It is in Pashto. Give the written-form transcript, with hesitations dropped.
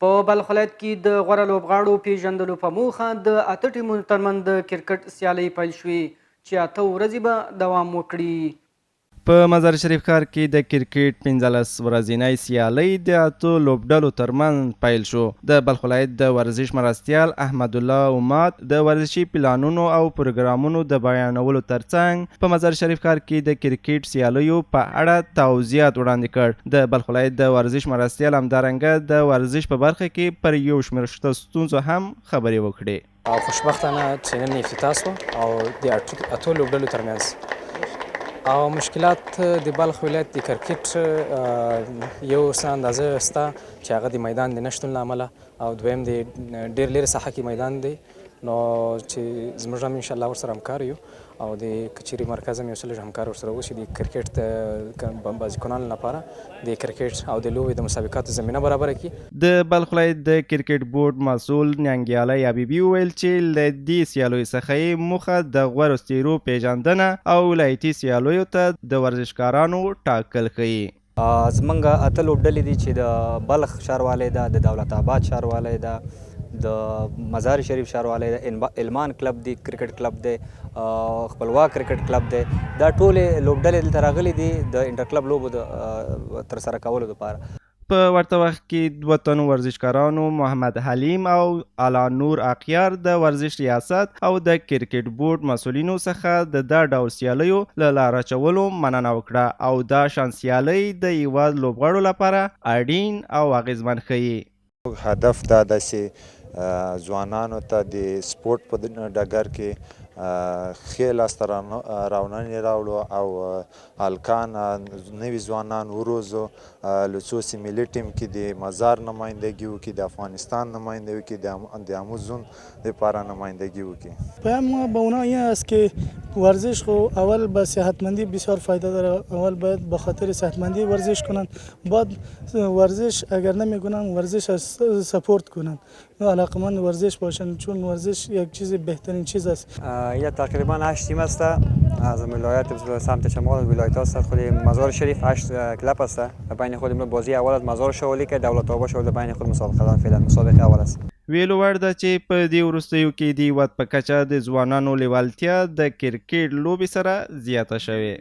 په بلخ ولایت کې د غوره لوبغاړو پیژندلو په موخه د اته ټیمونو ترمنځ د کرکټ سیالۍ پیل شوې چې 8 ورځې به دوام وکړي. په مزار شریف ښار کې د کرکټ 15 ورځنۍ سیالۍ د اتو لوبډلو ترمنځ پیل شو. د بلخ ولایت د ورزش مرستیال احمد الله اماد د ورزشي پلانونو او پروګرامونو د بیانولو ترڅنګ په مزار شریف ښار کې د کرکټ سیالیو په اړه توضیحات وړاندې کړ. د بلخ ولایت د ورزش مرستیال همدارنګه د ورزش په برخه کې پر یو شمېر شته ستونزو هم خبرې وکړې. او خوشبختانه چې نن افتتاح شو او د اتو لوبډلو ترمنځ او مشکلات د بلخ ولایت د کرکټ یو څه اندازه شته چې هغه د میدان د نشتون له امله او دویم د ډېر لرې ساحه کې میدان دی نو چې زموږ هم انشاءالله ورسره همکار یو او د کچېرې مرکز هم یو څه لږ همکار ورسره وشي د کرکټ د بازیکنانو لپاره د کرکټ او د لوبې د مسابقاتو زمینه برابره کړي. د بلخ ولایت د کرکټ بورډ مسؤل نیانګیالی حبیبي وویل چې له دې سیالیو څخه یې موخه د غوره څېرو پیژندنه او ولایتي سیالیو ته د ورزشکارانو ټاکل ښیي. زمونږ اته لوبډلې دي چې د بلخ ښاروالی ده، د دولت آباد ښاروالی ده، د مزار شریف ښاروالی ده، علمان کلب دی، کرکټ کلب دی، خپلواک کرکټ کلب دی. دا ټولې لوبډلې دلته راغلي دي د انټر کلب لوبو د ترسره کولو لپاره. په ورته وخت کې 2 تنو ورزشکارانو محمد حلیم او اعلی نور اقیار د ورزش ریاست او د کرکټ بورډ مسؤلینو څخه د دا ډول سیالیو له لاره اچولو مننه وکړه او دا شان سیالۍ د هیواد لوبغاړو لپاره اړین او اغیزمن ښیي. هدف دا ده چې ځوانانو ته د سپورټ په ډګر کې ښې لاسته راوړنې راوړو او هلکان نوي ځوانان وروزو له څو چې ملي ټیم کې د مزار نمایندګي وکړي، د افغانستان نمایندگی وکړي، د آموزون لپاره نمایندگی وکړي. پیام به اونا این است که ورزش خو اول به صحتمندی بسیار فایده داره. اول باید به خاطر صحتمندی ورزش کنن، بعد ورزش اگر نمیکنن ورزش سپورت کنن، علاقمند ورزش باشن چون ورزش یک چیز بهترین چیز است. یا تقریبا 8 تیم است از ولایت سمت شمال ولایت است. خود مزار شریف 8 کلب است. بین خود بازی اول از مزار شوالی که دولت آباد شوالی بین خود مسابقه فعلا مسابقه اول است. ویلو وړ ده چې په دې وروستیو کې د هیواد په کچه د ځوانانو لیوالتیا د کرکټ لوبې سره زیاته شوې.